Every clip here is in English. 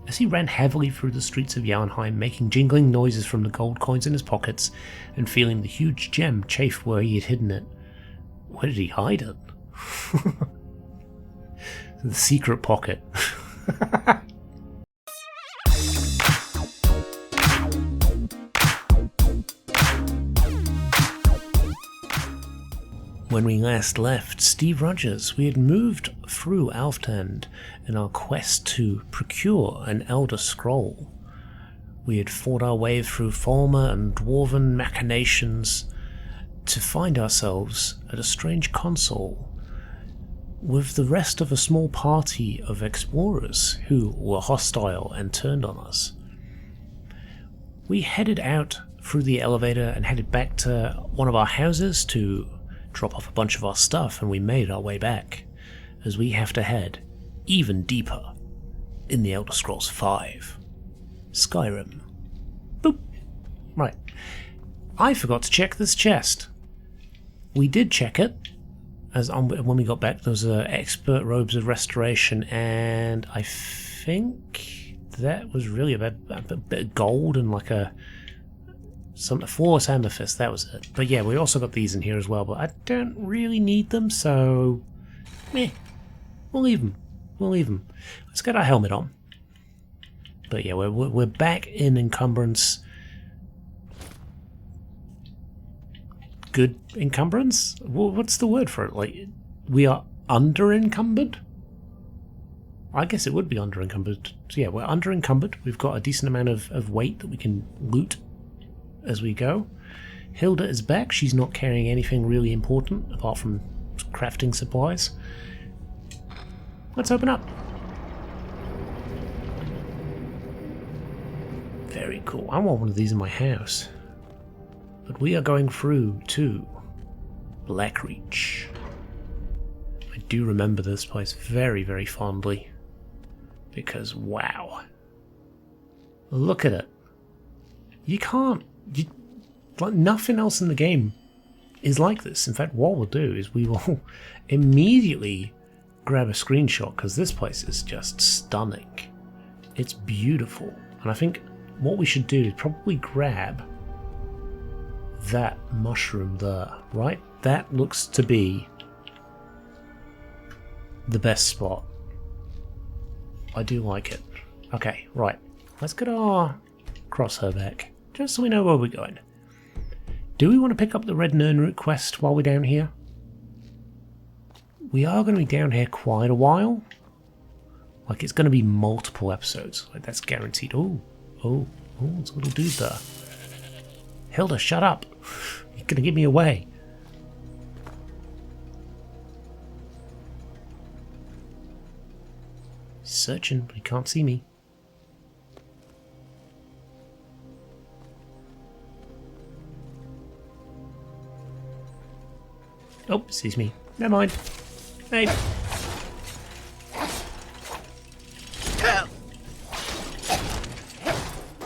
As he ran heavily through the streets of Jarnheim, making jingling noises from the gold coins in his pockets, and feeling the huge gem chafe where he had hidden it. Where did he hide it? The secret pocket. When we last left Steve Rogers, we had moved through Alftand in our quest to procure an Elder Scroll. We had fought our way through Falmer and Dwarven machinations to find ourselves at a strange console with the rest of a small party of explorers who were hostile and turned on us. We headed out through the elevator and headed back to one of our houses to drop off a bunch of our stuff, and we made our way back as we have to head even deeper in the Elder Scrolls V. Skyrim. Boop. Right. I forgot to check this chest. We did check it when we got back. There was expert robes of restoration, and I think that was really a bit of gold and like a flawless amethyst. That was it. But yeah, we also got these in here as well, but I don't really need them, so meh. We'll leave them. Let's get our helmet on. But yeah, we're back in encumbrance. Good encumbrance? What's the word for it? Like, we are under encumbered? I guess it would be under encumbered. So yeah, we're under encumbered. We've got a decent amount of weight that we can loot as we go. Hilda is back. She's not carrying anything really important apart from crafting supplies. Let's open up. Very cool. I want one of these in my house. But we are going through to Blackreach. I do remember this place very, very fondly. Because, wow. Look at it. You can't... like, nothing else in the game is like this. In fact, what we'll do is we will immediately grab a screenshot, because this place is just stunning. It's beautiful. And I think what we should do is probably grab that mushroom there, right? That looks to be the best spot. I do like it. Okay, right. Let's get our crosshair back, just so we know where we're going. Do we want to pick up the Red Nirnroot quest while we're down here? We are going to be down here quite a while. Like, it's going to be multiple episodes. Like, that's guaranteed. Oh, it's a little dude there. Hilda, shut up. You're going to give me away. He's searching, but he can't see me. Oh, sees me. Never mind. Hey.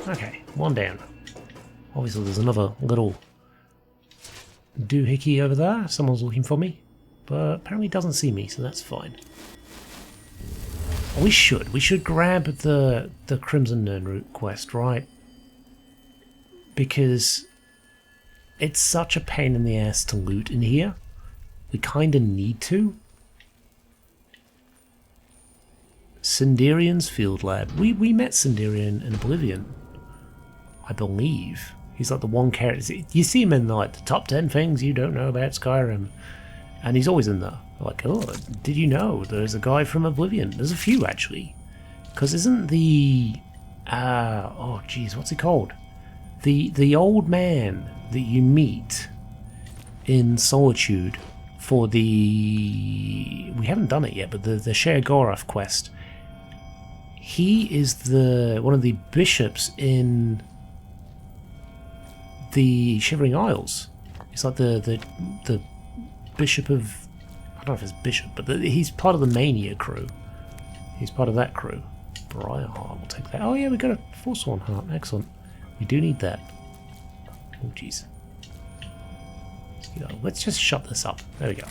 Okay, one down. Obviously there's another little doohickey over there. Someone's looking for me. But apparently doesn't see me, so that's fine. We should grab the Crimson Nirnroot quest, right? Because it's such a pain in the ass to loot in here. We kinda need to. Sinderian's Field Lab. We met Sinderian in Oblivion, I believe. He's like the one character. You see him in like the top 10 things you don't know about Skyrim. And he's always in there. Like, oh, did you know there's a guy from Oblivion? There's a few, actually. Because isn't the... oh, geez, what's he called? The old man that you meet in Solitude for the... We haven't done it yet, but the Sheogorath quest. He is one of the bishops in the Shivering Isles. He's like the bishop of... I don't know if it's bishop, but he's part of the Mania crew. He's part of that crew. Briarheart, we'll take that. Oh yeah, we got a Forsworn heart. Excellent. We do need that. Oh jeez. Let's just shut this up. There we go.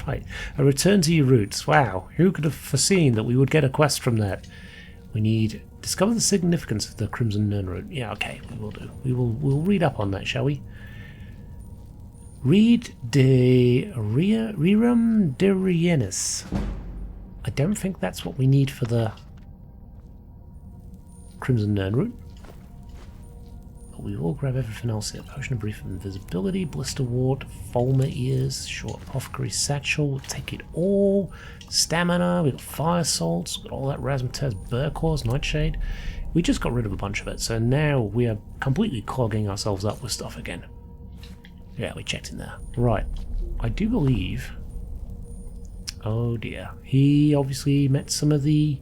Right. A return to your roots. Wow. Who could have foreseen that we would get a quest from that? We need discover the significance of the Crimson Nirnroot. Yeah, okay, we will do. We'll read up on that, shall we? Read de Rerum de Rienis. I don't think that's what we need for the Crimson Nirnroot. But we will grab everything else here. Potion of Brief Invisibility, Blister Ward, Fulmer Ears, Short Apothecary Satchel, we'll take it all. Stamina, we've got Fire Salts, we've got all that Razzmatazz, Burkors, Nightshade. We just got rid of a bunch of it, so now we are completely clogging ourselves up with stuff again. Yeah, we checked in there. Right. I do believe... Oh dear. He obviously met some of the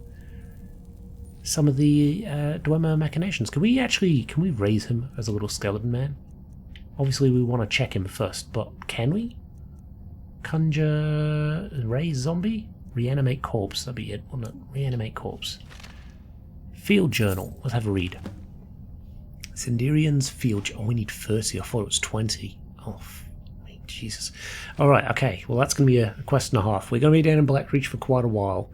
Dwemer machinations. Can we raise him as a little skeleton man? Obviously we want to check him first, but can we? Conjure... Raise zombie? Reanimate corpse. That'd be it, wouldn't it? Reanimate corpse. Field journal. Let's have a read. Sinderian's field... Oh, we need 30. I thought it was 20. Oh, Jesus. Alright, okay. Well, that's going to be a quest and a half. We're going to be down in Blackreach for quite a while.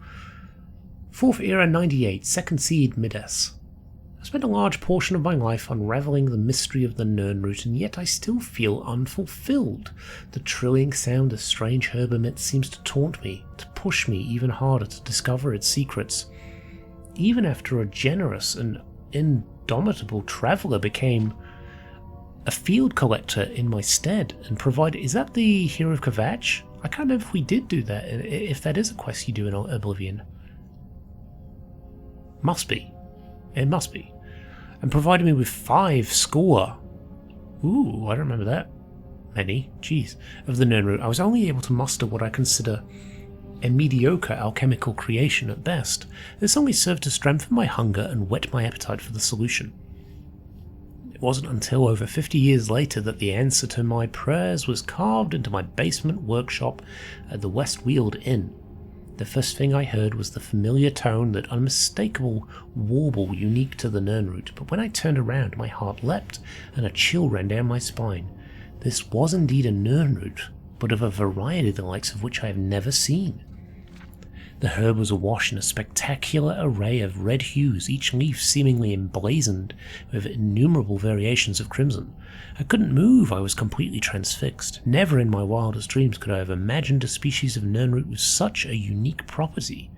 4th Era 98, 2nd Seed Midas. I spent a large portion of my life unravelling the mystery of the Nirnroot, and yet I still feel unfulfilled. The trilling sound of strange herb emits seems to taunt me, to push me even harder to discover its secrets. Even after a generous and indomitable traveller became a field collector in my stead and provided... Is that the Hero of Kvatch? I can't remember if we did do that, if that is a quest you do in Oblivion. Must be. It must be. And provided me with 5 score. Ooh, I don't remember that many. Jeez. Of the Nirnroot. I was only able to muster what I consider a mediocre alchemical creation at best. This only served to strengthen my hunger and whet my appetite for the solution. It wasn't until over 50 years later that the answer to my prayers was carved into my basement workshop at the West Weald Inn. The first thing I heard was the familiar tone, that unmistakable warble unique to the Nirnroot, but when I turned around my heart leapt and a chill ran down my spine. This was indeed a Nirnroot, but of a variety the likes of which I have never seen. The herb was awash in a spectacular array of red hues, each leaf seemingly emblazoned with innumerable variations of crimson. I couldn't move, I was completely transfixed. Never in my wildest dreams could I have imagined a species of Nirnroot with such a unique property.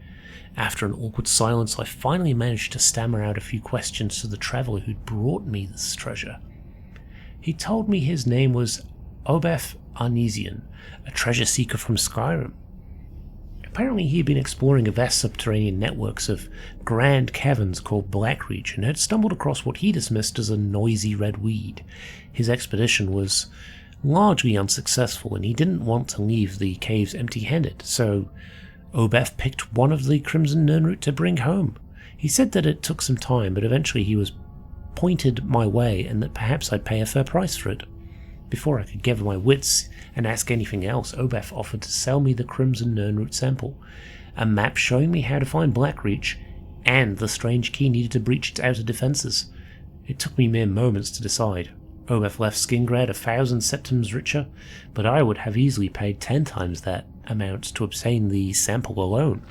After an awkward silence, I finally managed to stammer out a few questions to the traveller who'd brought me this treasure. He told me his name was Obeth Arnesian, a treasure seeker from Skyrim. Apparently he had been exploring a vast subterranean networks of grand caverns called Blackreach and had stumbled across what he dismissed as a noisy red weed. His expedition was largely unsuccessful and he didn't want to leave the caves empty-handed, so Obeth picked one of the Crimson Nirnroot to bring home. He said that it took some time, but eventually he was pointed my way and that perhaps I'd pay a fair price for it. Before I could gather my wits and ask anything else, Obeth offered to sell me the Crimson Nirnroot sample, a map showing me how to find Blackreach, and the strange key needed to breach its outer defences. It took me mere moments to decide. Obeth left Skingrad 1,000 septims richer, but I would have easily paid 10 times that amount to obtain the sample alone.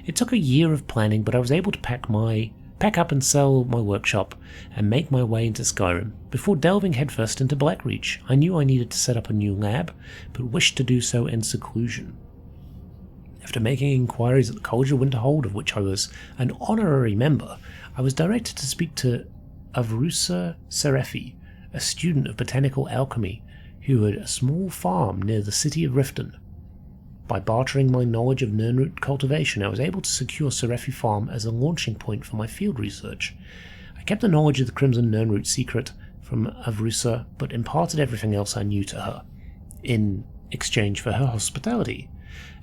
It took a year of planning, but I was able to pack up and sell my workshop and make my way into Skyrim. Before delving headfirst into Blackreach, I knew I needed to set up a new lab, but wished to do so in seclusion. After making inquiries at the College of Winterhold, of which I was an honorary member, I was directed to speak to Avrusa Serefi, a student of botanical alchemy who had a small farm near the city of Riften. By bartering my knowledge of Nirnroot cultivation, I was able to secure Serefi Farm as a launching point for my field research. I kept the knowledge of the Crimson Nirnroot secret from Avrusa, but imparted everything else I knew to her, in exchange for her hospitality.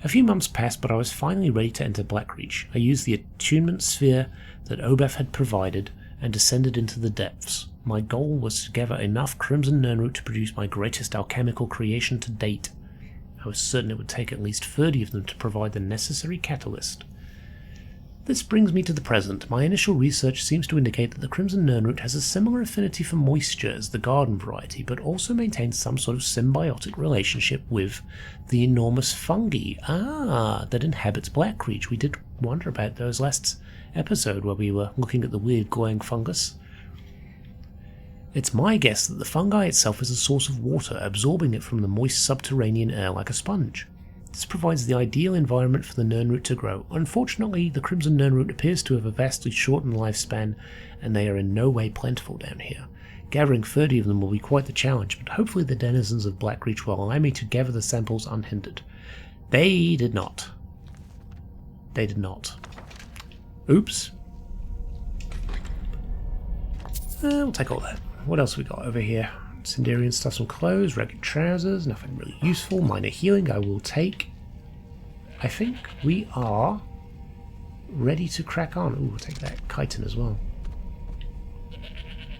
A few months passed, but I was finally ready to enter Blackreach. I used the attunement sphere that Obeth had provided and descended into the depths. My goal was to gather enough Crimson Nirnroot to produce my greatest alchemical creation to date. I was certain it would take at least 30 of them to provide the necessary catalyst. This brings me to the present. My initial research seems to indicate that the Crimson Nirnroot has a similar affinity for moisture as the garden variety, but also maintains some sort of symbiotic relationship with the enormous fungi that inhabits Blackreach. We did wonder about those last episode where we were looking at the weird glowing fungus. It's my guess that the fungi itself is a source of water, absorbing it from the moist subterranean air like a sponge. This provides the ideal environment for the nernroot to grow. Unfortunately, the crimson nernroot appears to have a vastly shortened lifespan, and they are in no way plentiful down here. Gathering 30 of them will be quite the challenge, but hopefully the denizens of Blackreach will allow me to gather the samples unhindered. They did not. They did not. Oops. We'll take all that. What else we got over here? Sindarian stuff, some clothes, ragged trousers, nothing really useful. Minor healing I will take. I think we are ready to crack on. Ooh, we'll take that chitin as well.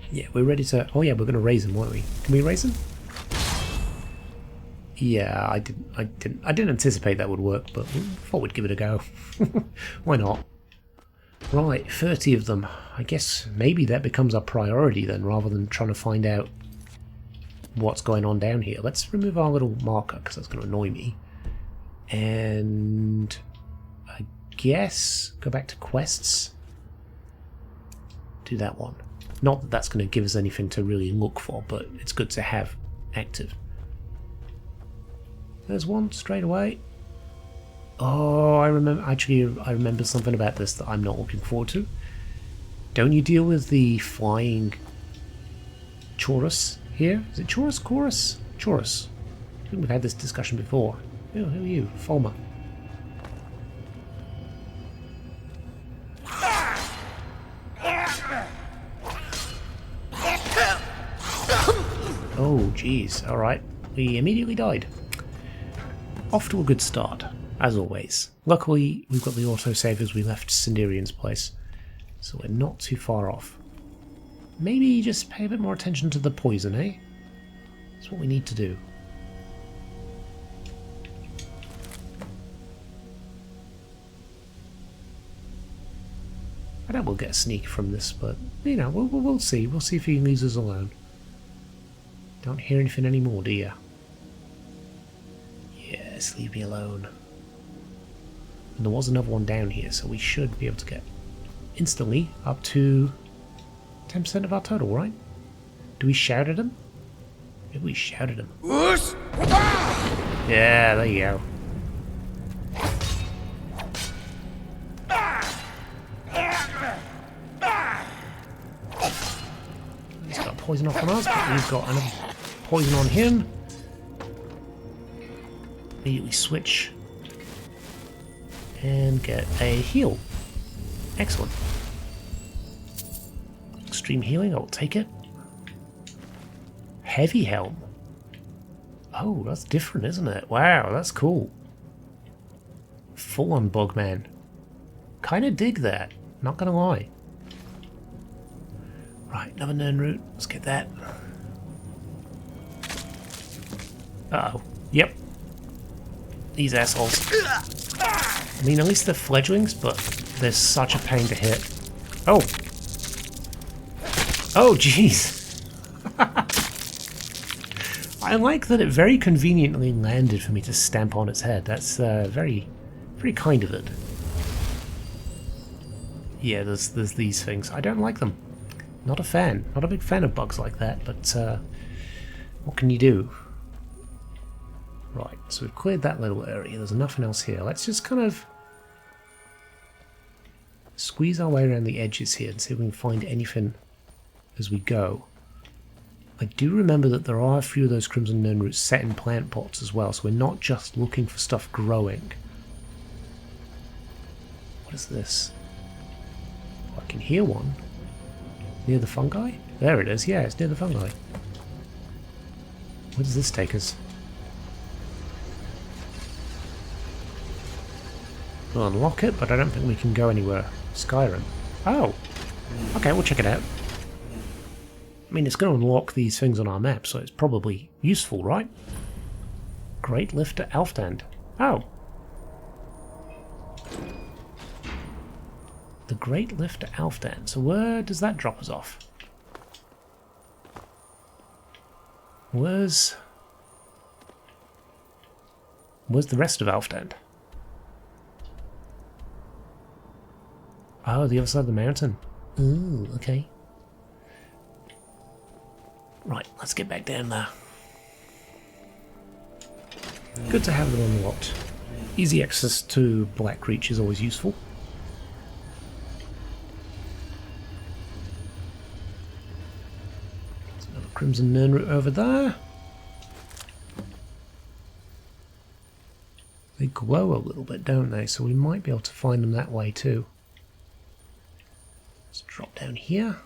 Yeah, we're ready to... Oh yeah, we're going to raise him, weren't we? Can we raise him? Yeah, I didn't anticipate that would work, but we thought we'd give it a go. Why not? Right, 30 of them. I guess maybe that becomes our priority then, rather than trying to find out what's going on down here. Let's remove our little marker, because that's going to annoy me. And I guess go back to quests. Do that one. Not that that's going to give us anything to really look for, but it's good to have active. There's one straight away. Oh, I remember something about this that I'm not looking forward to. Don't you deal with the flying Chorus here? Is it Chorus? Chorus? Chorus. I think we've had this discussion before. Oh, who are you? Fulmer. Oh, jeez. Alright. We immediately died. Off to a good start, as always. Luckily, we've got the autosave as we left Sindarian's place, so we're not too far off. Maybe just pay a bit more attention to the poison, eh? That's what we need to do. I doubt we'll get a sneak from this, but, you know, we'll see. We'll see if he leaves us alone. Don't hear anything anymore, do you? Yes, leave me alone. And there was another one down here, so we should be able to get instantly up to 10% of our total, right? Do we shout at him? Maybe we shout at him. Yeah, there you go. He's got poison off on us, but we've got another poison on him. Immediately switch and get a heal. Excellent. Extreme healing, I'll take it. Heavy helm. Oh, that's different, isn't it? Wow, that's cool. Full on Bugman. Kinda dig that, not gonna lie. Right, another nernroot. Let's get that. Uh-oh. Yep. These assholes. I mean, at least they're fledglings, but they're such a pain to hit. Oh! Oh, jeez! I like that it very conveniently landed for me to stamp on its head. That's very kind of it. Yeah, there's these things. I don't like them. Not a fan. Not a big fan of bugs like that, but what can you do? Right, so we've cleared that little area. There's nothing else here. Let's just kind of squeeze our way around the edges here and see if we can find anything as we go. I do remember that there are a few of those crimson nernroots set in plant pots as well, so we're not just looking for stuff growing. What is this? Oh, I can hear one. Near the fungi? There it is, yeah, it's near the fungi. Where does this take us? We'll unlock it, but I don't think we can go anywhere. Skyrim. Oh! Okay, we'll check it out. I mean, it's going to unlock these things on our map, so it's probably useful, right? Great lift to Alfdand. Oh! The Great Lift to Alfdand. So where does that drop us off? Where's the rest of Alfdand? Oh, the other side of the mountain. Ooh, okay. Right, let's get back down there. Good to have them unlocked. Easy access to Blackreach is always useful. There's another Crimson Nern route over there. They glow a little bit, don't they? So we might be able to find them that way too. Let's drop down here.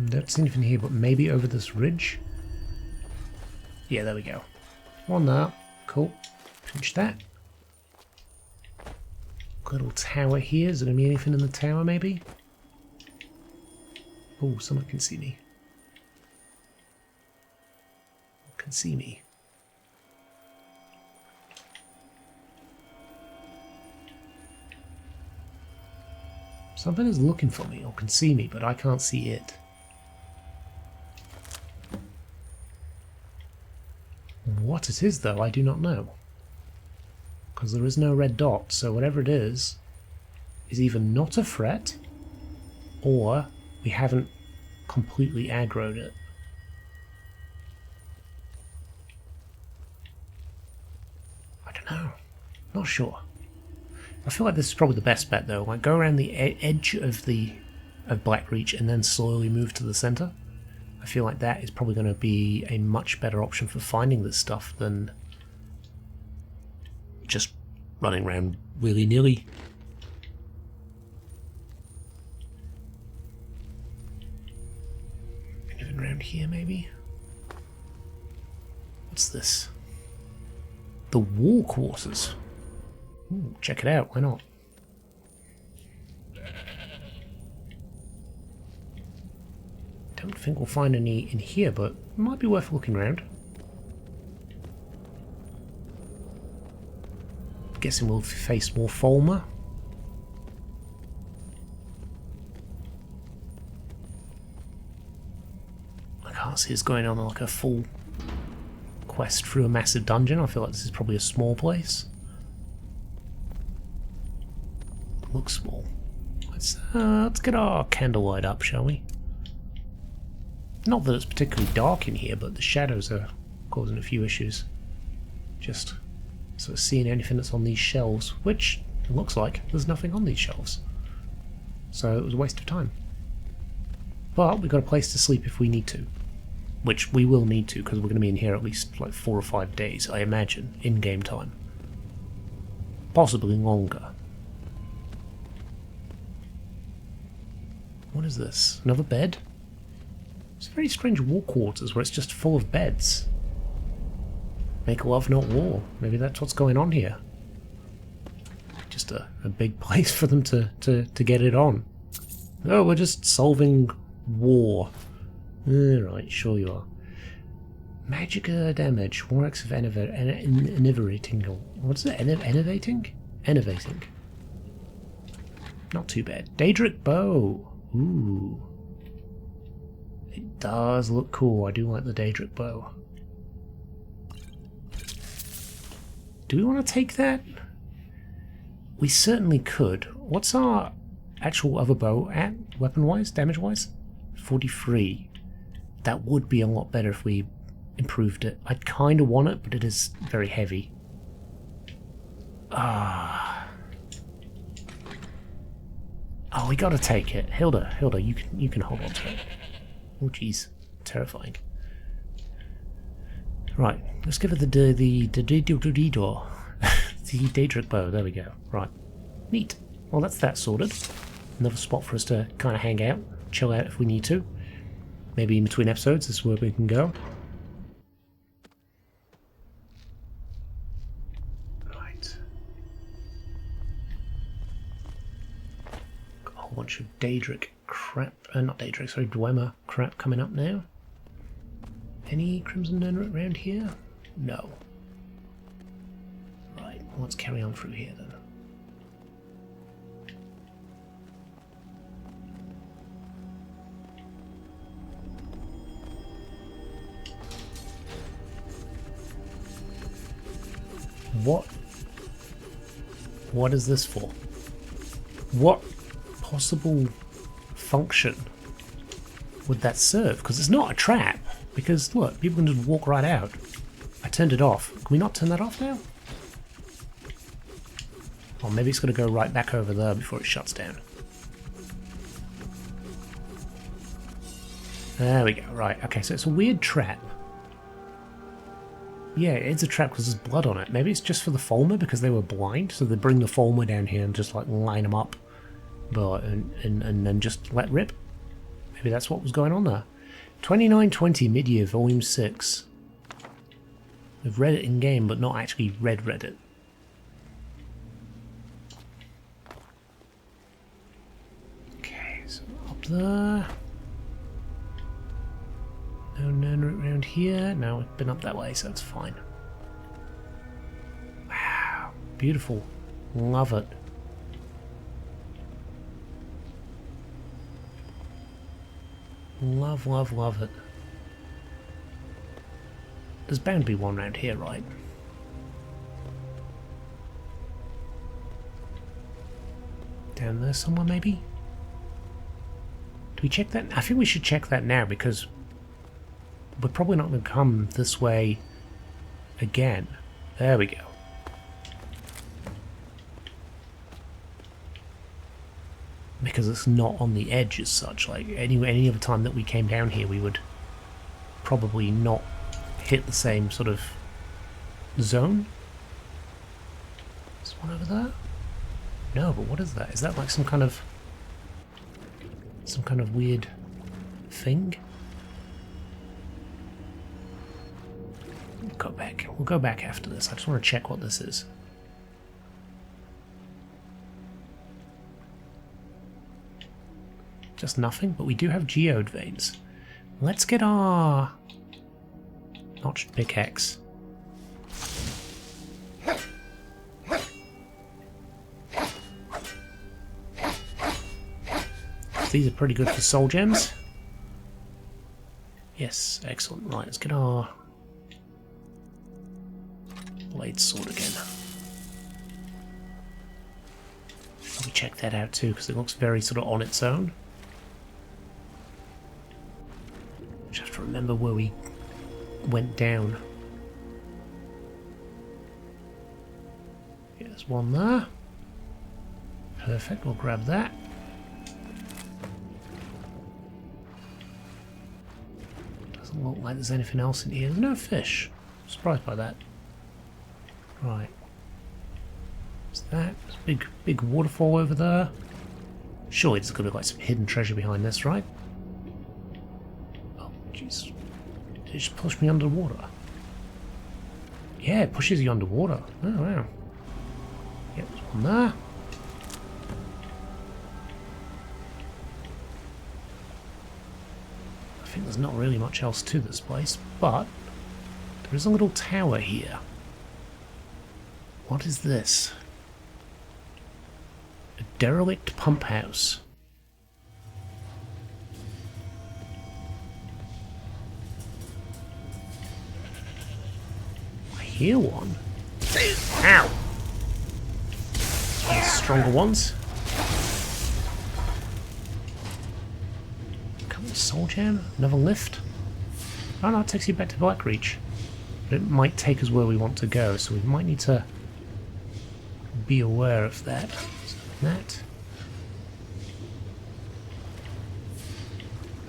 Don't see anything here, but maybe over this ridge. Yeah, there we go. One there. Cool. Finish that. Little tower here. Is there going to be anything in the tower, maybe? Oh, someone can see me. Can see me. Something is looking for me or can see me, but I can't see it. What it is, though, I do not know. Because there is no red dot, so whatever it is either not a threat, or we haven't completely aggroed it. I don't know. Not sure. I feel like this is probably the best bet, though. Like, go around the edge of Blackreach and then slowly move to the center. I feel like that is probably going to be a much better option for finding this stuff than just running around willy-nilly. Anything around here, maybe? What's this? The War Quarters. Ooh, check it out, why not? Don't think we'll find any in here, but it might be worth looking around. Guessing we'll face more Fulmer. I can't see us going on like a full quest through a massive dungeon. I feel like this is probably a small place. Looks small. Let's get our candlelight up, shall we? Not that it's particularly dark in here, but the shadows are causing a few issues. Just sort of seeing anything that's on these shelves, which it looks like there's nothing on these shelves. So it was a waste of time. But we've got a place to sleep if we need to. Which we will need to, because we're going to be in here at least like 4 or 5 days, I imagine, in game time. Possibly longer. What is this? Another bed? It's a very strange war quarters where it's just full of beds. Make love, not war. Maybe that's what's going on here. Just a big place for them to get it on. Oh, we're just solving war. Right, sure you are. Magica damage. Warx of innovating. What's it? Innovating? Innovating. Not too bad. Daedric bow. Ooh. It does look cool. I do like the Daedric bow. Do we want to take that? We certainly could. What's our actual other bow at, weapon-wise, damage-wise? 43. That would be a lot better if we improved it. I kind of want it, but it is very heavy. Ah. Oh, we gotta take it. Hilda, you can hold on to it. Oh, jeez, terrifying. Right, let's give it the Daedric bow. There we go. Right, neat. Well, that's that sorted. Another spot for us to kind of hang out, chill out if we need to. Maybe in between episodes, this is where we can go. Right. Got a whole bunch of Daedric crap. Not Daedric, sorry, Dwemer crap coming up now. Any Crimson Nern around here? No. Right, well, let's carry on through here then. What? What is this for? What possible function would that serve? Because it's not a trap. Because, look, people can just walk right out. I turned it off. Can we not turn that off now? Or maybe it's going to go right back over there before it shuts down. There we go. Right, okay, so it's a weird trap. Yeah, it's a trap because there's blood on it. Maybe it's just for the Fulmer because they were blind, so they bring the Fulmer down here and just like line them up, but and then just let rip. Maybe that's what was going on there. 2920 Midyear Volume 6. We've read it in game, but not actually read it. Okay, so up there. No, around here. No, we've been up that way, so it's fine. Wow, beautiful. Love it. Love, love, love it. There's bound to be one around here, right? Down there somewhere, maybe? Do we check that? I think we should check that now, because we're probably not going to come this way again. There we go. Because it's not on the edge as such. Like any other time that we came down here, we would probably not hit the same sort of zone. Is one over there? No, but what is that? Is that like some kind of weird thing? Go back. We'll go back after this. I just want to check what this is. Just nothing, but we do have geode veins. Let's get our notched pickaxe. These are pretty good for soul gems. Yes, excellent. Right, let's get our blade sword again. Let me check that out too, because it looks very sort of on its own. Just have to remember where we went down. Yeah, there's one there. Perfect, we'll grab that. Doesn't look like there's anything else in here. There's no fish. I'm surprised by that. Right. What's that? There's a big waterfall over there. Surely there's going to be like some hidden treasure behind this, right? Jeez. Did it just push me underwater? Yeah, it pushes you underwater. Oh, wow. Yep, there's one there. I think there's not really much else to this place, but there is a little tower here. What is this? A derelict pump house. Hear one. Ow! These stronger ones. Come on, soul gem. Another lift. Oh no, it takes you back to Blackreach. But it might take us where we want to go, so we might need to be aware of that. So that.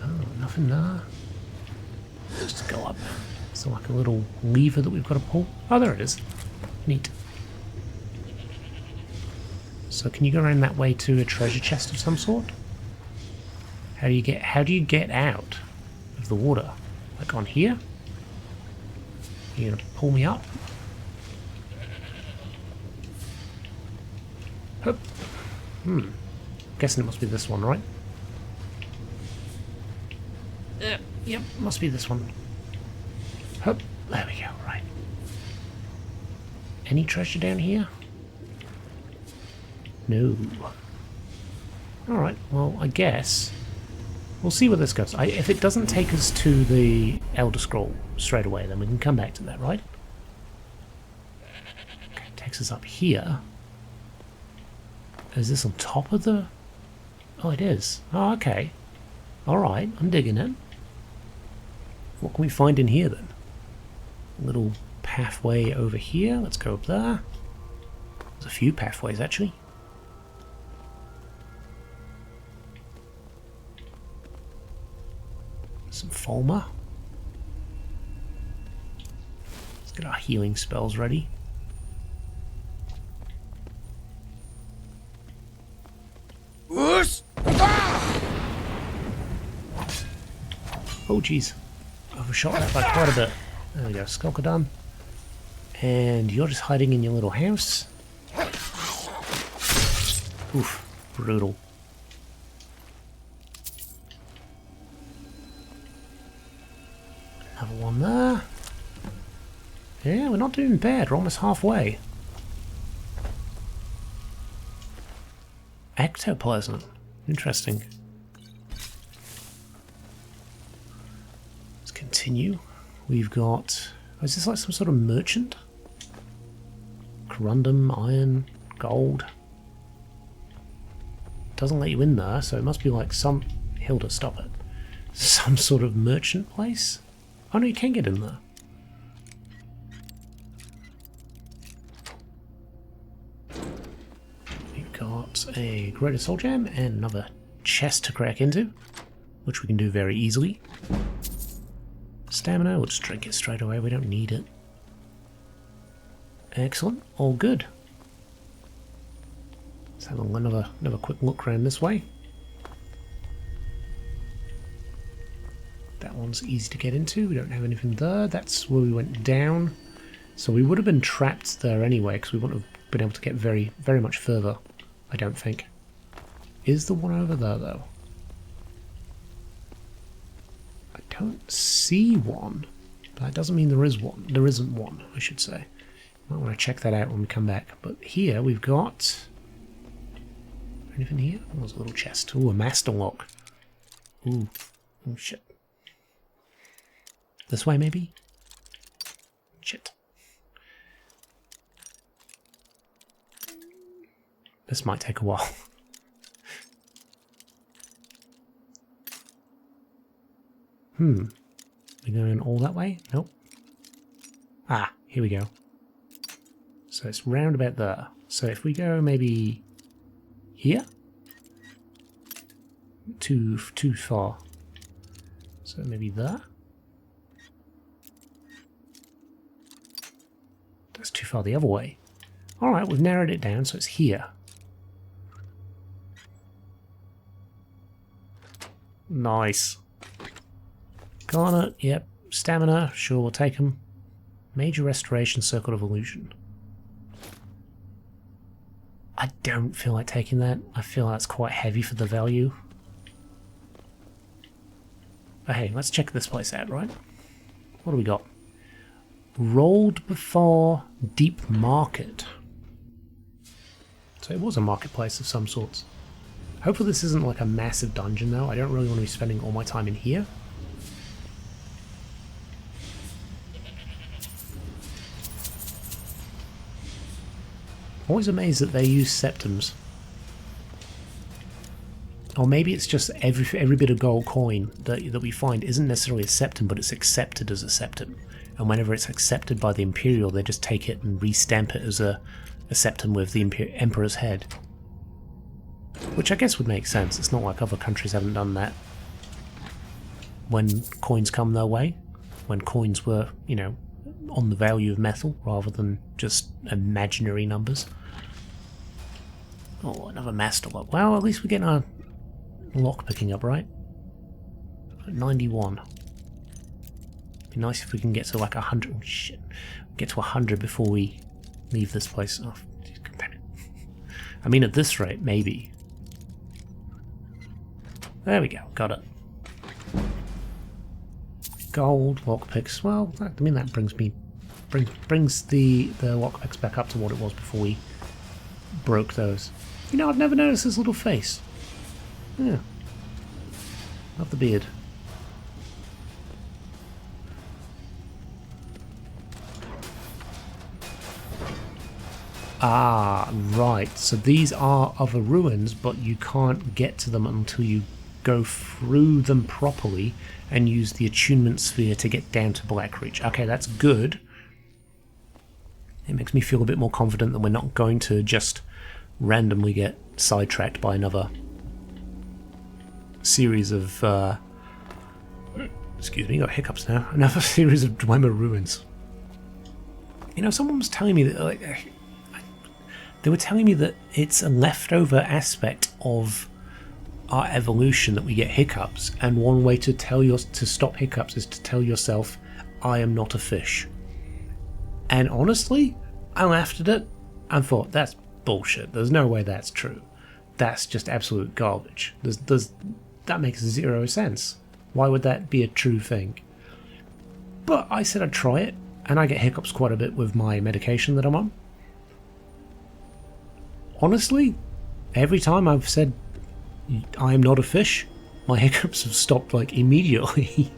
Oh, nothing there. Let's just go up. So like a little lever that we've got to pull. Oh, there it is. Neat. So can you go around that way to a treasure chest of some sort? How do you get out of the water? Like on here? You're gonna pull me up? Hup. Guessing it must be this one, right? Yep, must be this one. Hup. There we go, right. Any treasure down here? No. Alright, well, I guess we'll see where this goes. If it doesn't take us to the Elder Scroll straight away, then we can come back to that, right? takes us up here. Is this on top of the... Oh, it is. Oh, okay. Alright, I'm digging it. What can we find in here then? A little pathway over here. Let's go up there. There's a few pathways actually. Some Fulmer. Let's get our healing spells ready. Oh jeez, overshot that by quite a bit. There we go, Skulker done. And you're just hiding in your little house. Oof, brutal. Another one there. Yeah, we're not doing bad, we're almost halfway. Ectoplasm, interesting. Continue. We've got... Oh, is this like some sort of merchant? Corundum, iron, gold. Doesn't let you in there, so it must be like some... Hilda, stop it. Some sort of merchant place? Oh no, you can get in there. We've got a Greater Soul Gem and another chest to crack into, which we can do very easily. Stamina, we'll just drink it straight away, we don't need it. Excellent, all good. Let's have another quick look around this way. That one's easy to get into, we don't have anything there. That's where we went down. So we would have been trapped there anyway, because we wouldn't have been able to get very much further, I don't think. Is the one over there though? I don't see one, but that doesn't mean there is one. There isn't one, I should say. Might want to check that out when we come back. But here we've got... Anything here? Oh, there's a little chest. Ooh, a master lock. Ooh. Oh, shit. This way, maybe? Shit. This might take a while. We're going all that way? Nope. Ah, here we go. So it's round about there. So if we go maybe here? Too far. So maybe there? That's too far the other way. Alright, we've narrowed it down, so it's here. Nice. Got it, yep. Stamina, sure, we'll take them. Major Restoration, Circle of Illusion. I don't feel like taking that. I feel that's quite heavy for the value. But hey, let's check this place out, right? What do we got? Rolled before Deep Market. So it was a marketplace of some sorts. Hopefully this isn't like a massive dungeon though. I don't really want to be spending all my time in here. Always amazed that they use septums. Or maybe it's just every bit of gold coin that we find isn't necessarily a septum, but it's accepted as a septum. And whenever it's accepted by the Imperial, they just take it and re-stamp it as a septum with the Emperor's head. Which I guess would make sense. It's not like other countries haven't done that. When coins come their way. When coins were, you know, on the value of metal rather than just imaginary numbers. Oh, another master lock. Well, at least we're getting our lock picking up, right? 91. Be nice if we can get to like 100. Oh, shit. Get to 100 before we leave this place. Oh, damn it. I mean, at this rate, maybe. There we go. Got it. Gold lockpicks. Well, I mean that brings the lockpicks back up to what it was before we broke those. You know, I've never noticed his little face. Yeah. Love the beard. Ah, right. So these are other ruins, but you can't get to them until you go through them properly and use the attunement sphere to get down to Blackreach. Okay, that's good. It makes me feel a bit more confident that we're not going to just randomly get sidetracked by another series of... excuse me, got hiccups now. Another series of Dwemer ruins. You know, someone was telling me that... they were telling me that it's a leftover aspect of our evolution that we get hiccups, and one way to to stop hiccups is to tell yourself, I am not a fish. And honestly, I laughed at it and thought, that's bullshit. There's no way that's true. That's just absolute garbage. That makes zero sense. Why would that be a true thing? But I said I'd try it, and I get hiccups quite a bit with my medication that I'm on. Honestly, every time I've said I am not a fish, my hiccups have stopped like immediately.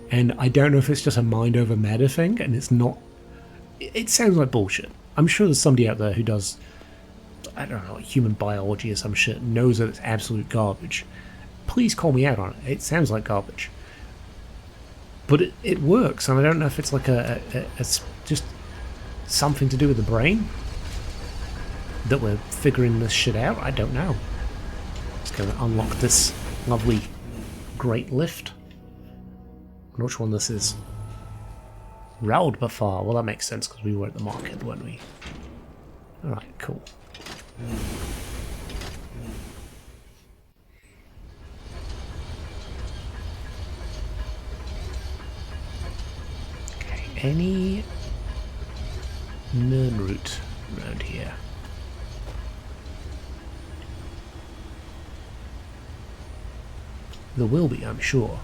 And I don't know if it's just a mind over matter thing, and it's not. It sounds like bullshit. I'm sure there's somebody out there who does, I don't know, like human biology or some shit, knows that it's absolute garbage. Please call me out on it. It sounds like garbage. But it works, and I don't know if it's like just something to do with the brain that we're figuring this shit out. I don't know. Let's go and unlock this lovely great lift. I don't know which one this is. Raud Bafar. Well, that makes sense because we were at the market, weren't we? Alright, cool. Okay, any Nern route around here? There will be, I'm sure.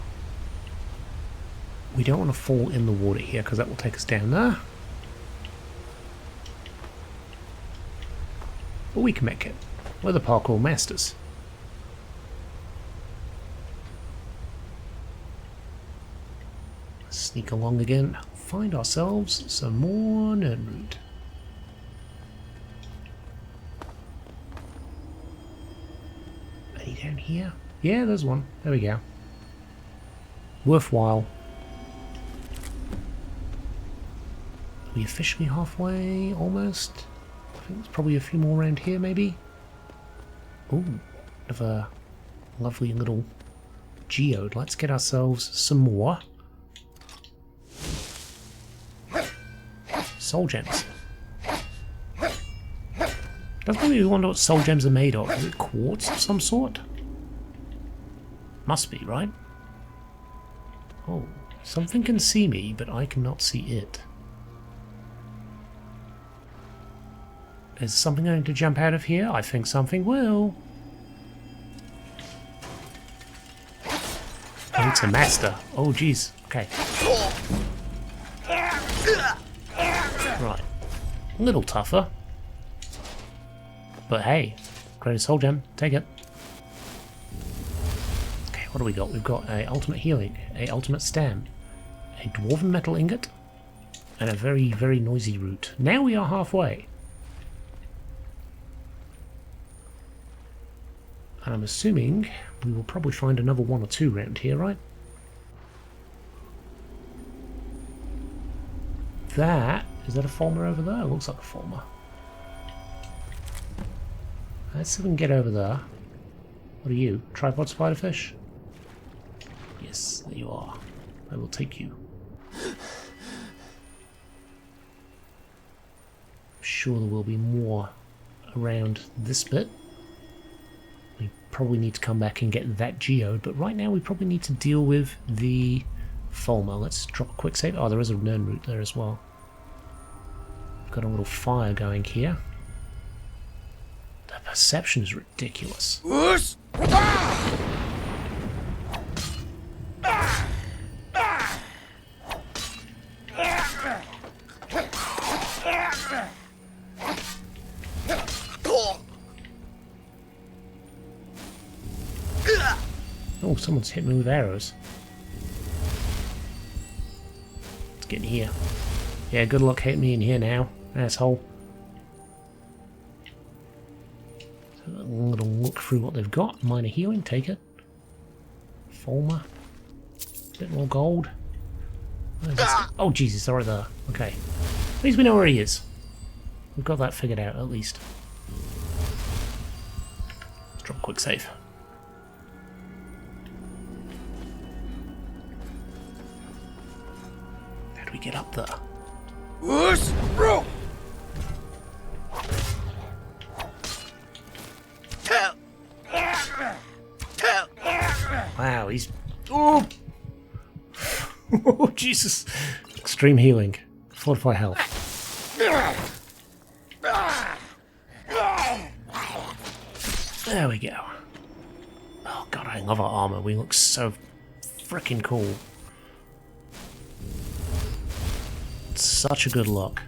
We don't want to fall in the water here because that will take us down there. But we can make it. We're the parkour masters. Sneak along again. Find ourselves some more Nern route. Any down here? Yeah, there's one. There we go. Worthwhile. Are we officially halfway? Almost? I think there's probably a few more around here, maybe? Ooh, another lovely little geode. Let's get ourselves some more soul gems. Does make me wonder what soul gems are made of. Is it quartz of some sort? Must be, right? Oh, something can see me, but I cannot see it. Is something going to jump out of here? I think something will. Oh, it's a master. Oh, jeez. Okay. Right. A little tougher. But hey, greatest soul gem. Take it. Okay, what do we got? We've got a ultimate healing, a ultimate stam, a dwarven metal ingot, and a very, very noisy root. Now we are halfway. And I'm assuming we will probably find another one or two around here, right? Is that a Fulmer over there? It looks like a Fulmer. Let's see if we can get over there. What are you? Tripod spiderfish? Yes, there you are. I will take you. I'm sure there will be more around this bit. We probably need to come back and get that geode, but right now we probably need to deal with the Fulmer. Let's drop a quick save. Oh, there is a Nern route there as well. Got a little fire going here. The perception is ridiculous. Oh, someone's hit me with arrows. Let's get in here. Yeah, good luck hitting me in here now, asshole. A little look through what they've got. Minor healing, take it. Fulmer. Bit more gold. Oh Jesus, they're right there. Okay. At least we know where he is. We've got that figured out at least. Let's drop a quick save. How do we get up there? Wow, he's... Oh! Oh, Jesus. Extreme healing. Fortify health. There we go. Oh god, I love our armor. We look so freaking cool. Such a good look.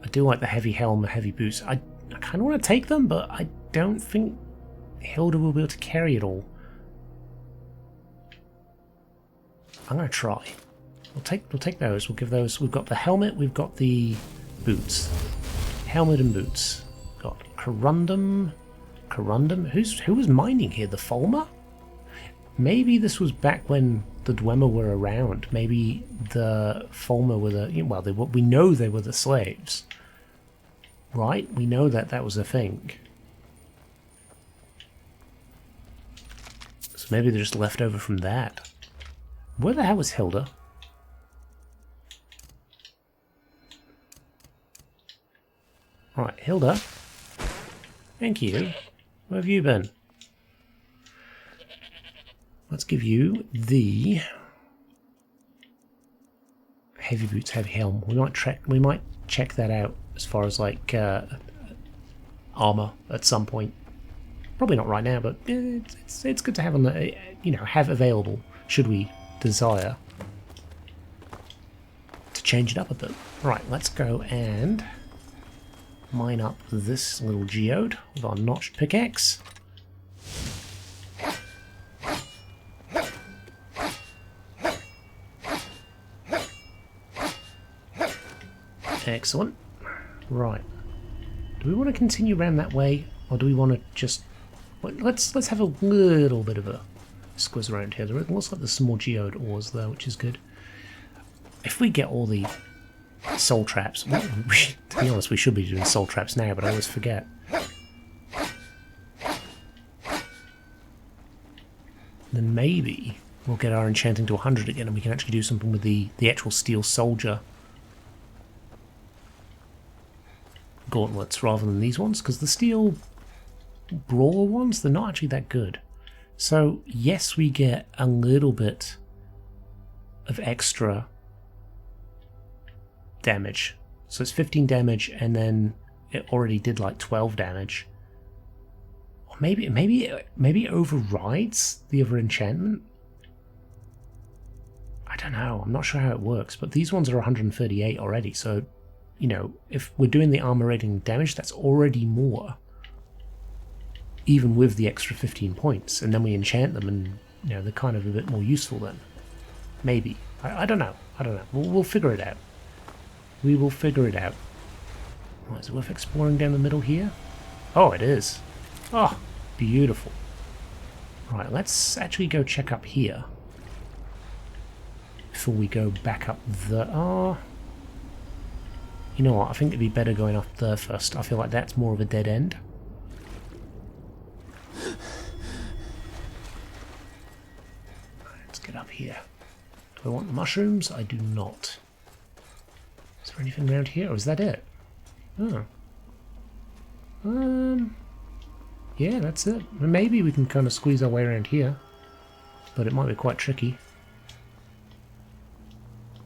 I do like the heavy helm and heavy boots. I kind of want to take them, but I don't think Hilda will be able to carry it all. I'm going to try. We'll take those. We'll give those. We've got the helmet. We've got the boots. Helmet and boots. Got Corundum. Who was mining here? The Fulmer? Maybe this was back when the Dwemer were around. Maybe the Fulmer were the... Well, we know they were the slaves. Right? We know that was a thing. So maybe they're just left over from that. Where the hell was Hilda? Right, Hilda. Thank you. Where have you been? Let's give you the heavy boots, heavy helm. We might check that out as far as like armor at some point. Probably not right now, but it's good to have on the have available should we desire to change it up a bit. Right, let's go and mine up this little geode with our notched pickaxe. Excellent. Right. Do we want to continue around that way, or do we want to just... Let's have a little bit of a squiz around here. There looks like there's some more geode ores there, which is good. If we get all the soul traps... to be honest, we should be doing soul traps now, but I always forget. Then maybe we'll get our enchanting to 100 again, and we can actually do something with the actual steel soldier gauntlets rather than these ones, because the steel brawler ones, they're not actually that good. So yes, we get a little bit of extra damage. So it's 15 damage, and then it already did like 12 damage. Or maybe it overrides the other enchantment. I don't know. I'm not sure how it works, but these ones are 138 already, so if we're doing the armor rating damage, that's already more, even with the extra 15 points, and then we enchant them, and they're kind of a bit more useful then. Maybe. I don't know. We'll figure it out. We will figure it out. Right, is it worth exploring down the middle here? Oh, it is. Oh, beautiful. Right, let's actually go check up here before we go back up the... Oh, you know what, I think it'd be better going up there first. I feel like that's more of a dead end. Let's get up here. Do I want the mushrooms? I do not. Is there anything around here, or is that it? Oh. Yeah, that's it. Maybe we can kind of squeeze our way around here, but it might be quite tricky.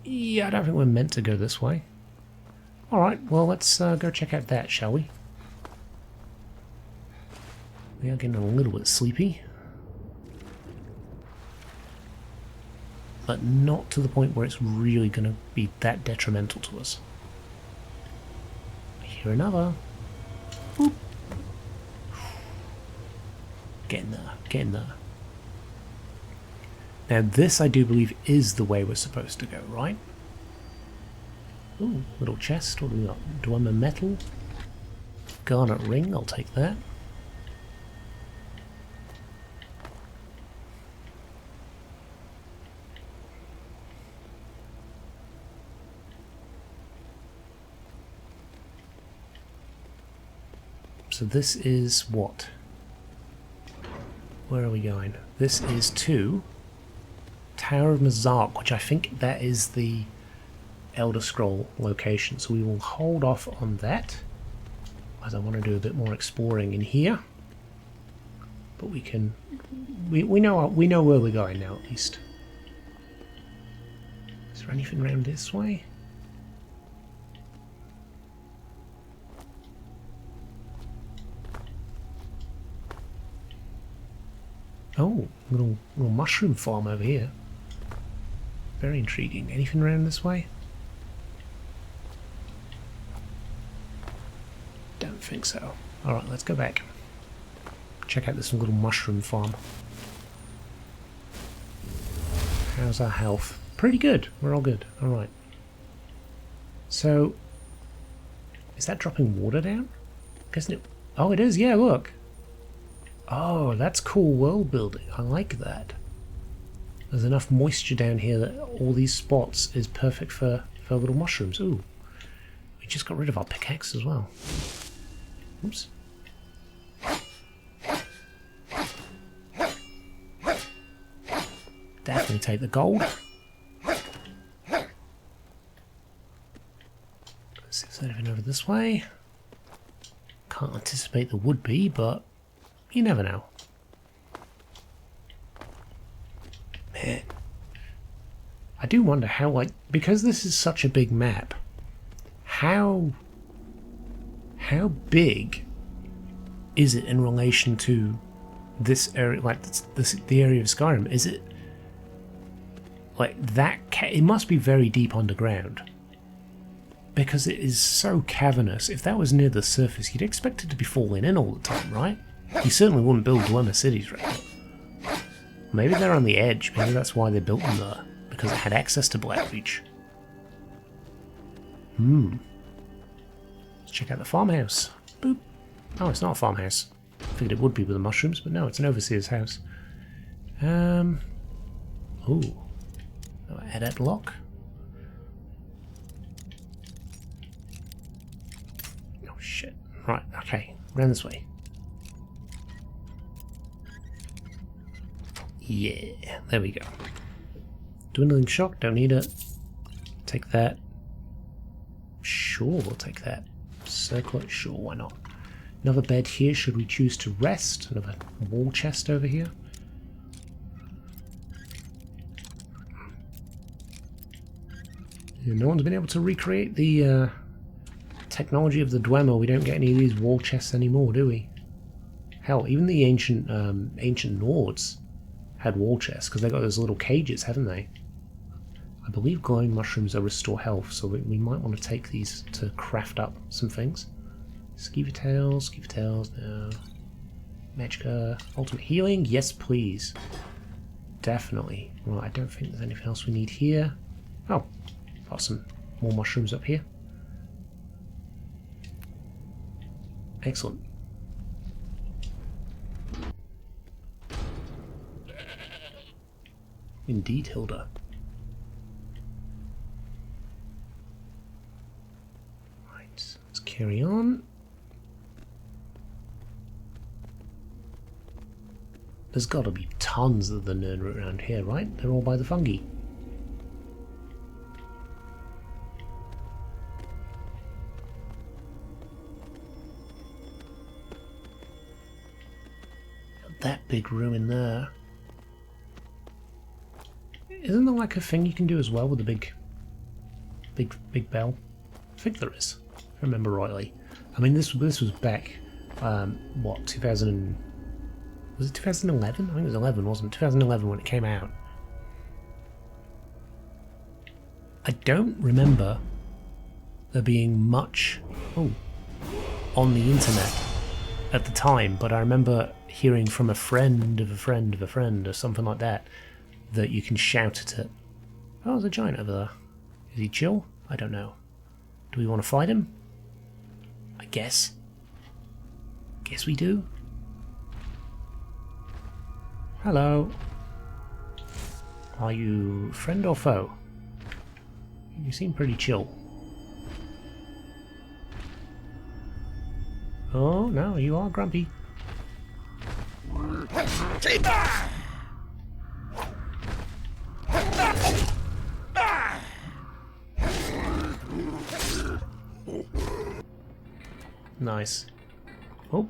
Yeah, I don't think we're meant to go this way. Alright, well let's go check out that, shall we? We are getting a little bit sleepy. But not to the point where it's really going to be that detrimental to us. I hear another. Boop. Getting there. Now this, I do believe, is the way we're supposed to go, right? Ooh, little chest. What do we got? Dwemer metal. Garnet ring, I'll take that. So this is what? Where are we going? This is to Tower of Mazark, which I think that is the Elder Scroll location. So we will hold off on that, as I want to do a bit more exploring in here. But we can, we know where we're going now at least. Is there anything around this way? Oh, little mushroom farm over here. Very intriguing. Anything around this way? Don't think so. Alright, let's go back. Check out this little mushroom farm. How's our health? Pretty good. We're all good. Alright. So, is that dropping water down? Guessing it... Oh, it is. Yeah, look. Oh, that's cool world building. I like that. There's enough moisture down here that all these spots is perfect for little mushrooms. Ooh. We just got rid of our pickaxe as well. Oops. Definitely take the gold. Let's see if there's anything over this way. Can't anticipate there would be, but you never know. Man. I do wonder how, like, because this is such a big map, how big is it in relation to this area, like the area of Skyrim? Is it like that? It must be very deep underground, because it is so cavernous. If that was near the surface, you'd expect it to be falling in all the time, right? You certainly wouldn't build dweller cities right now. Maybe they're on the edge. Maybe that's why they built them there, because it had access to Blackreach. Let's check out the farmhouse. Boop. Oh, it's not a farmhouse. I figured it would be with the mushrooms, but no, it's an overseer's house. Ooh. Adept lock. Oh shit. Right, okay. Round this way. Yeah, there we go. Dwindling shock, don't need it. Take that. Sure, we'll take that. Circlet, sure, why not? Another bed here, should we choose to rest? Another wall chest over here. Yeah, no one's been able to recreate the technology of the Dwemer. We don't get any of these wall chests anymore, do we? Hell, even the ancient Nords had wall chests, because they got those little cages, haven't they? I believe glowing mushrooms restore health, so we might want to take these to craft up some things. Skeever tails, no. Magicka, ultimate healing, yes please. Definitely. Well, I don't think there's anything else we need here. Oh, got some more mushrooms up here. Excellent. Indeed, Hilda. Right, let's carry on. There's got to be tons of the Nirnroot around here, right? They're all by the fungi. That big room in there. Isn't there like a thing you can do as well with the big bell? I think there is, if I remember rightly. I mean, this was back, what, 2000? Was it 2011? I think it was 11, wasn't it? 2011 when it came out. I don't remember there being much on the internet at the time, but I remember hearing from a friend of a friend of a friend or something like that that you can shout at it. Oh, there's a giant over there. Is he chill? I don't know. Do we want to fight him? I guess. Guess we do. Hello. Are you friend or foe? You seem pretty chill. Oh, no, you are grumpy. Nice. Oh.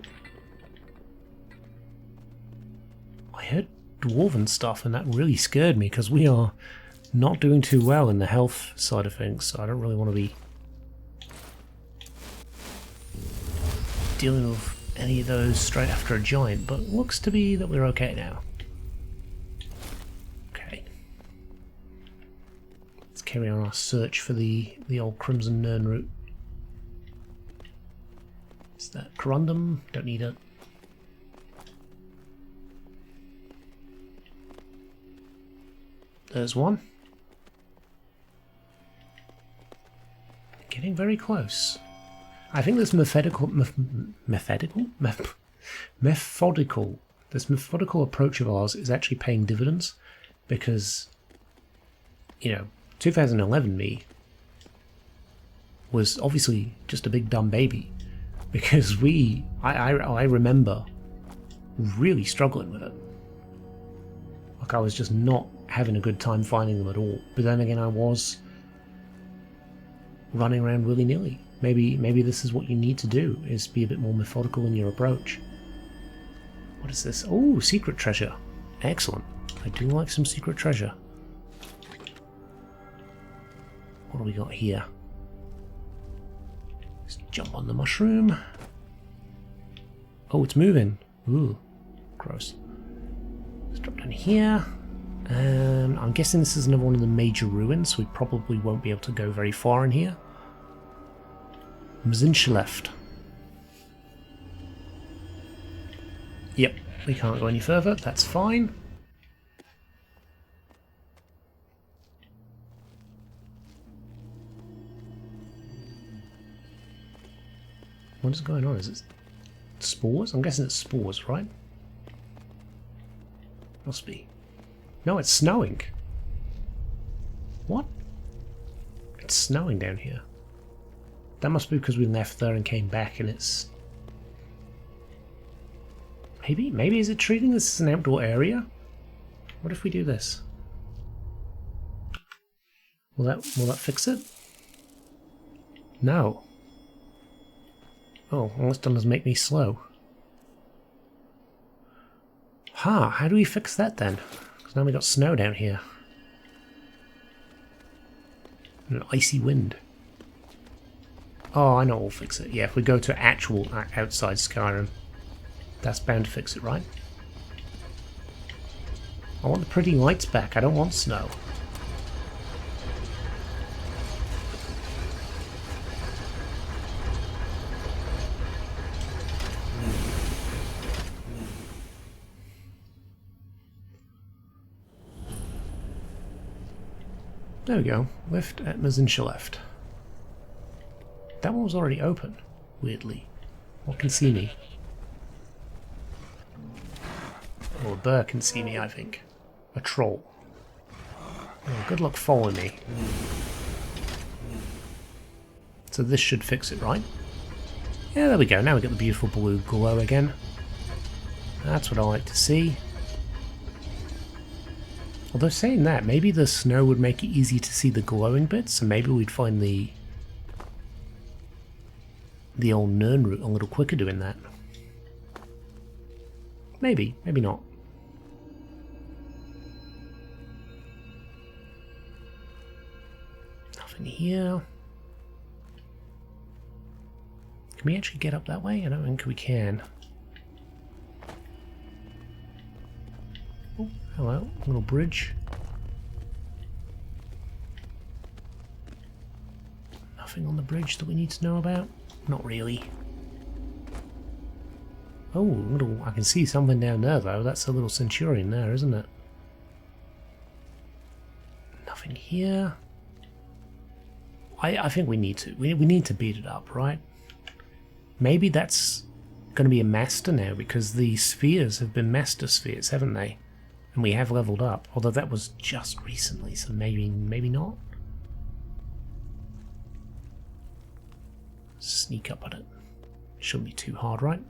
I heard dwarven stuff and that really scared me because we are not doing too well in the health side of things, so I don't really want to be dealing with any of those straight after a giant, but it looks to be that we're okay now. Okay. Let's carry on our search for the old Crimson Nern route. Is that corundum? Don't need it. There's one. Getting very close. I think this methodical approach of ours is actually paying dividends, because, you know, 2011 me was obviously just a big dumb baby, because I remember really struggling with it. Like, I was just not having a good time finding them at all. But then again, I was running around willy-nilly. Maybe this is what you need to do, is be a bit more methodical in your approach. What is this? Oh, secret treasure. Excellent. I do like some secret treasure. What do we got here? Let's jump on the mushroom. Oh, it's moving. Ooh, gross. Let's drop down here. I'm guessing this is another one of the major ruins, so we probably won't be able to go very far in here. Mzinschleft. Yep, we can't go any further, that's fine. What is going on? Is it spores? I'm guessing it's spores, right? Must be. No, it's snowing. What? It's snowing down here. That must be because we left there and came back and it's... Maybe is it treating this as an outdoor area? What if we do this? Will that fix it? No. Oh, all it's done is make me slow. How do we fix that then? Because now we got snow down here. And an icy wind. Oh, I know we'll fix it. Yeah, if we go to actual outside Skyrim, that's bound to fix it, right? I want the pretty lights back. I don't want snow. There we go. Lift at Mzinschleft. That one was already open, weirdly. What can see me? Oh, a bear can see me, I think. A troll. Oh, good luck following me. So this should fix it, right? Yeah, there we go. Now we get the beautiful blue glow again. That's what I like to see. Although saying that, maybe the snow would make it easy to see the glowing bits, so maybe we'd find the old Nern route a little quicker doing that. Maybe, maybe not. Nothing here. Can we actually get up that way? I don't think we can. Oh, hello, little bridge. Nothing on the bridge that we need to know about? Not really. Oh, little, I can see something down there though. That's a little centurion there, isn't it? Nothing here. I think we need to. We need to beat it up, right? Maybe that's going to be a master now because the spheres have been master spheres, haven't they? And we have leveled up. Although that was just recently, so maybe not. Sneak up on it. Shouldn't be too hard, right?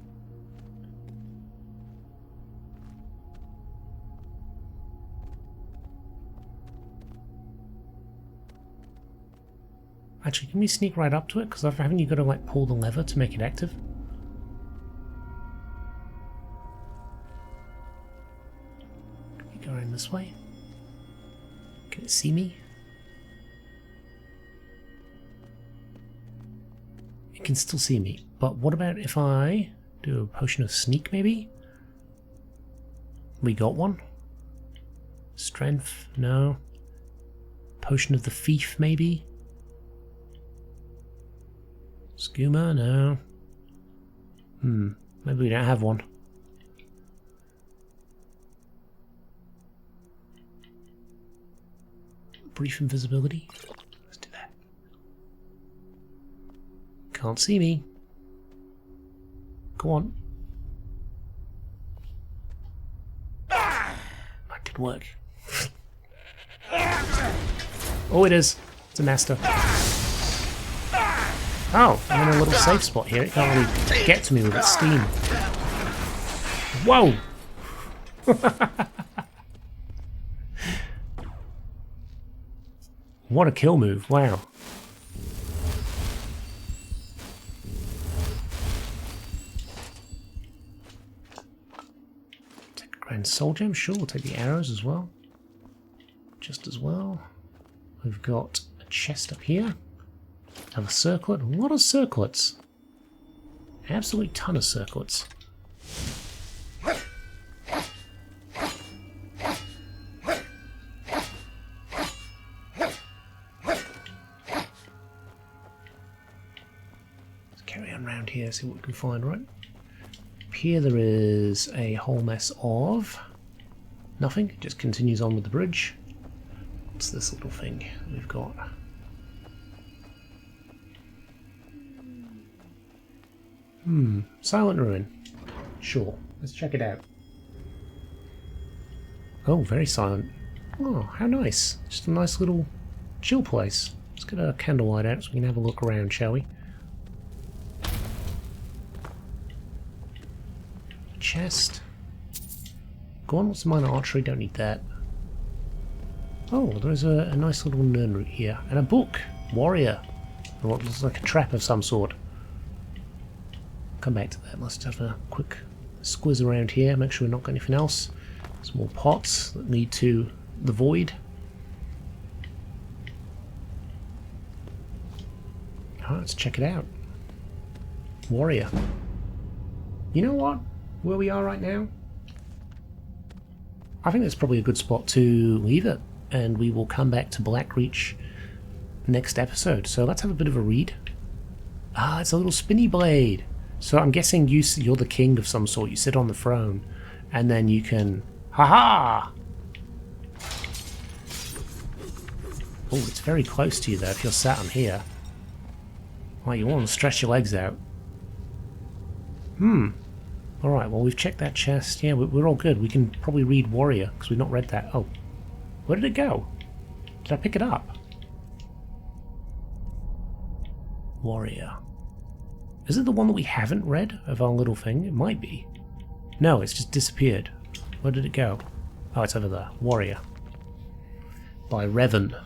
Actually, can we sneak right up to it? Because haven't you got to like pull the lever to make it active? Can we go around this way? Can it see me? It can still see me. But what about if I do a potion of sneak, maybe? We got one. Strength? No. Potion of the thief, maybe? Skooma? No. Maybe we don't have one. Brief invisibility. Let's do that. Can't see me. Go on. That could work. Oh, it is. It's a master. Oh, I'm in a little safe spot here. It can't really get to me with its steam. Whoa! What a kill move, wow. Take a grand soul gem, sure, we'll take the arrows as well. Just as well. We've got a chest up here. Another circlet. A lot of circlets. Absolutely ton of circlets. Let's carry on around here, see what we can find, right? Up here there is a whole mess of nothing. It just continues on with the bridge. What's this little thing we've got? Silent ruin. Sure, let's check it out. Oh, very silent. Oh, how nice. Just a nice little chill place. Let's get a candlelight out so we can have a look around, shall we? Chest. Go on, what's minor archery? Don't need that. Oh, there's a nice little nern route here. And a book. Warrior. Or what looks like a trap of some sort. Come back to that. Let's have a quick squiz around here, make sure we've not got anything else. Some more pots that lead to the void. Alright, let's check it out. Warrior. You know what? Where we are right now? I think that's probably a good spot to leave it, and we will come back to Blackreach next episode. So let's have a bit of a read. Ah, it's a little spinny blade. So I'm guessing you're the king of some sort. You sit on the throne, and then you can... Ha-ha! Oh, it's very close to you, though, if you're sat on here. Well, you want to stretch your legs out. Alright, well, we've checked that chest. Yeah, we're all good. We can probably read Warrior, because we've not read that. Oh, where did it go? Did I pick it up? Warrior. Is it the one that we haven't read of our little thing? It might be. No, it's just disappeared. Where did it go? Oh, it's over there. Warrior. By Revan.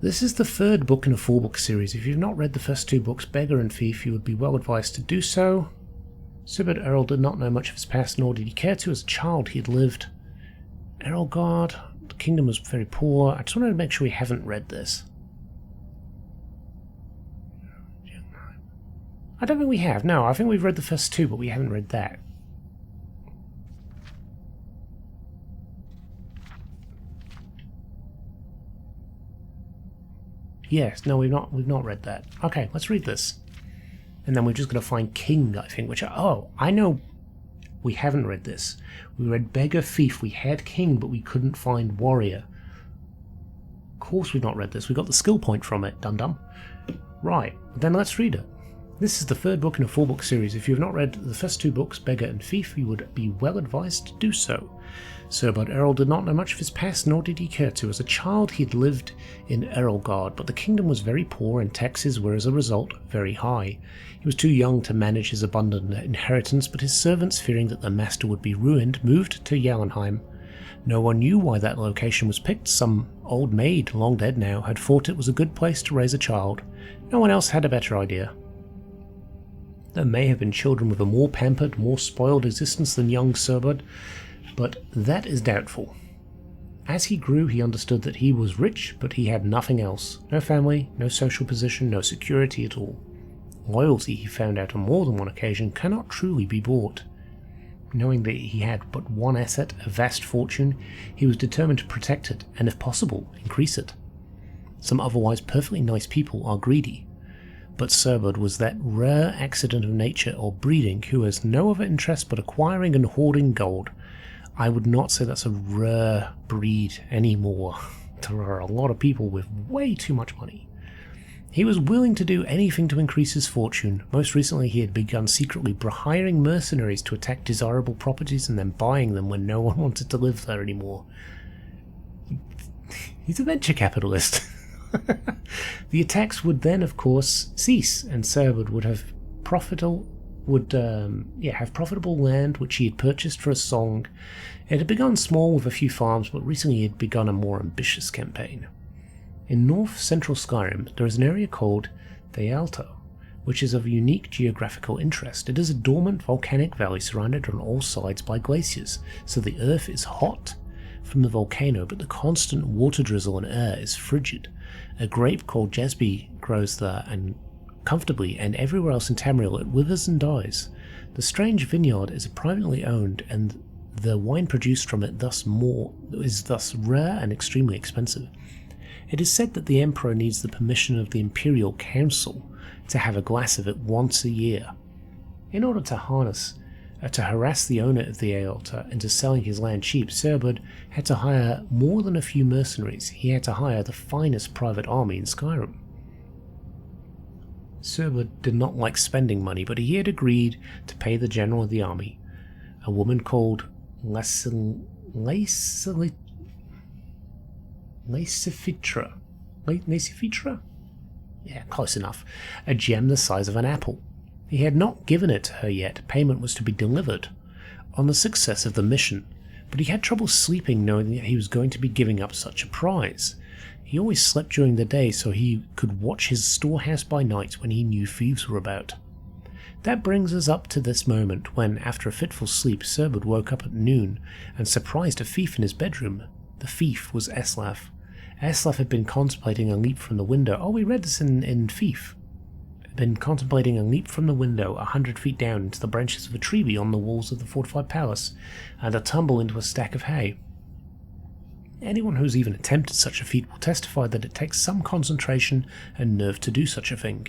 This is the third book in a 4-book series. If you've not read the first 2 books, Beggar and Thief, you would be well advised to do so. Sibert Earl did not know much of his past, nor did he care to. As a child, he had lived. Errolgard, the kingdom was very poor. I just wanted to make sure we haven't read this. I don't think we have. No, I think we've read the first 2, but we haven't read that. Yes, no, we've not read that. Okay, let's read this. And then we're just going to find King, I think, which... Oh, I know we haven't read this. We read Beggar, Thief, we had King, but we couldn't find Warrior. Of course we've not read this. We got the skill point from it, dum-dum. Right, then let's read it. This is the third book in a 4-book series. If you have not read the first 2 books, Beggar and Thief, you would be well advised to do so. Cerbud Errol did not know much of his past, nor did he care to. As a child he had lived in Errolgard, but the kingdom was very poor and taxes were as a result very high. He was too young to manage his abundant inheritance, but his servants, fearing that their master would be ruined, moved to Jotunheim. No one knew why that location was picked. Some old maid, long dead now, had thought it was a good place to raise a child. No one else had a better idea. There may have been children with a more pampered, more spoiled existence than young Cerbud, but that is doubtful. As he grew, he understood that he was rich, but he had nothing else. No family, no social position, no security at all. Loyalty, he found out on more than one occasion, cannot truly be bought. Knowing that he had but one asset, a vast fortune, he was determined to protect it, and if possible, increase it. Some otherwise perfectly nice people are greedy, but Cerbud was that rare accident of nature or breeding who has no other interest but acquiring and hoarding gold. I would not say that's a rare breed anymore. There are a lot of people with way too much money. He was willing to do anything to increase his fortune. Most recently he had begun secretly hiring mercenaries to attack desirable properties and then buying them when no one wanted to live there anymore. He's a venture capitalist. The attacks would then of course cease, and Cerbud would have profitable land which he had purchased for a song. It had begun small with a few farms, but recently he had begun a more ambitious campaign. In north-central Skyrim there is an area called Thealto, which is of unique geographical interest. It is a dormant volcanic valley surrounded on all sides by glaciers, so the earth is hot from the volcano, but the constant water drizzle and air is frigid. A grape called Jasby grows there and comfortably, and everywhere else in Tamriel it withers and dies. The strange vineyard is privately owned, and the wine produced from it is thus rare and extremely expensive. It is said that the Emperor needs the permission of the Imperial Council to have a glass of it once a year. In order to harass the owner of the Aelta into selling his land cheap, Cerbud had to hire more than a few mercenaries. He had to hire the finest private army in Skyrim. Cerbud did not like spending money, but he had agreed to pay the general of the army, a woman called Lacifitra. Yeah, close enough. A gem the size of an apple. He had not given it to her yet. Payment was to be delivered on the success of the mission, but he had trouble sleeping knowing that he was going to be giving up such a prize. He always slept during the day so he could watch his storehouse by night when he knew thieves were about. That brings us up to this moment when, after a fitful sleep, Cerbud woke up at noon and surprised a thief in his bedroom. The thief was Eslaf. Eslaf had been contemplating a leap from the window. Oh, we read this in Thief. Had been contemplating a leap from the window 100 feet down into the branches of a tree beyond the walls of the fortified palace, and a tumble into a stack of hay. Anyone who's even attempted such a feat will testify that it takes some concentration and nerve to do such a thing.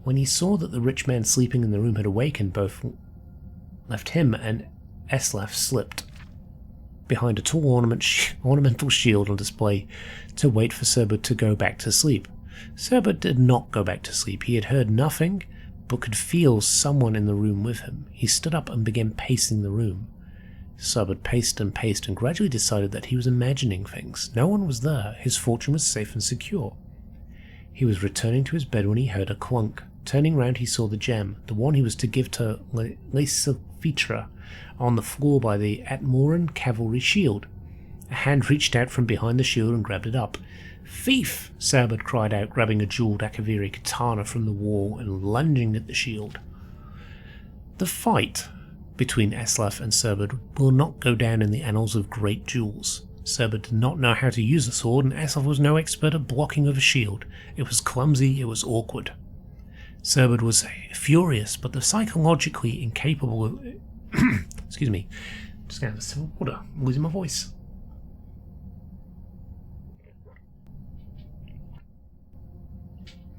When he saw that the rich man sleeping in the room had awakened, both left him and Eslaf slipped behind a tall ornamental shield on display to wait for Cerbud to go back to sleep. Cerbud did not go back to sleep. He had heard nothing, but could feel someone in the room with him. He stood up and began pacing the room. Cerbud paced and gradually decided that he was imagining things. No one was there. His fortune was safe and secure. He was returning to his bed when he heard a clunk. Turning round, he saw the gem, the one he was to give to Lacifitra, on the floor by the Atmoran cavalry shield. A hand reached out from behind the shield and grabbed it up. "Thief!" Cerbud cried out, grabbing a jeweled Akaviri katana from the wall and lunging at the shield. The fight between Eslaf and Cerbud will not go down in the annals of great duels. Cerbud did not know how to use the sword, and Eslaf was no expert at blocking with a shield. It was clumsy, it was awkward. Cerbud was furious, but the psychologically incapable of... Excuse me. Just going to have some water. I'm losing my voice.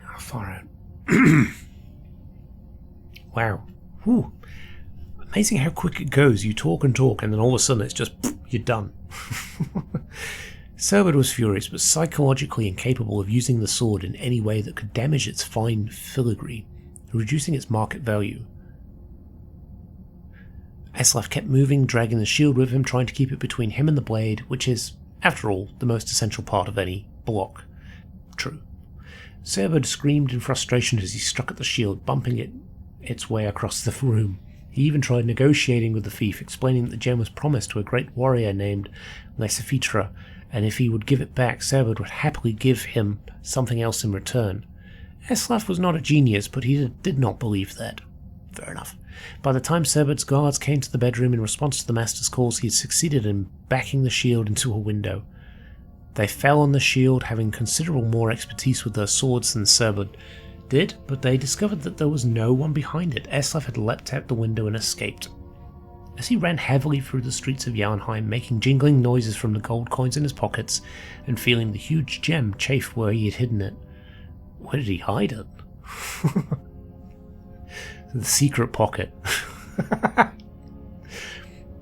Oh, far out. Wow. Whew. Amazing how quick it goes. You talk and talk, and then all of a sudden it's just... you're done. Cerbud was furious, but psychologically incapable of using the sword in any way that could damage its fine filigree. reducing its market value. Eslaf kept moving, dragging the shield with him, trying to keep it between him and the blade, which is, after all, the most essential part of any block. True. Cerbyd screamed in frustration as he struck at the shield, bumping its way across the room. He even tried negotiating with the thief, explaining that the gem was promised to a great warrior named Lysifitra, and if he would give it back, Cerbyd would happily give him something else in return. Eslaf was not a genius, but he did not believe that. Fair enough. By the time Cerbyd's guards came to the bedroom in response to the Master's calls, he had succeeded in backing the shield into a window. They fell on the shield, having considerable more expertise with their swords than Cerbyd did, but they discovered that there was no one behind it. Eslaf had leapt out the window and escaped. As he ran heavily through the streets of Jarnheim, making jingling noises from the gold coins in his pockets, and feeling the huge gem chafe where he had hidden it. Where did he hide it? The secret pocket.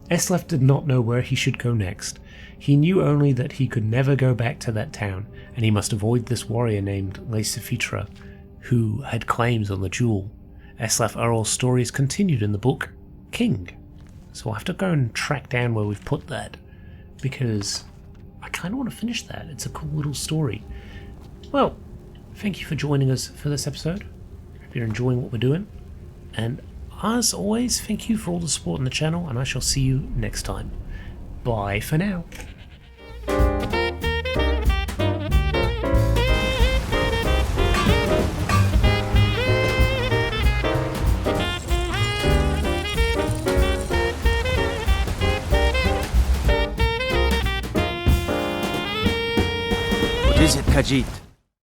Eslaf did not know where he should go next. He knew only that he could never go back to that town, and he must avoid this warrior named Lysifitra, who had claims on the jewel. Eslaf Earl's story is continued in the book King. So I'll have to go and track down where we've put that, because I kind of want to finish that. It's a cool little story. Well, thank you for joining us for this episode. Hope you're enjoying what we're doing. And as always, thank you for all the support on the channel, and I shall see you next time. Bye for now. What is it, Khajiit?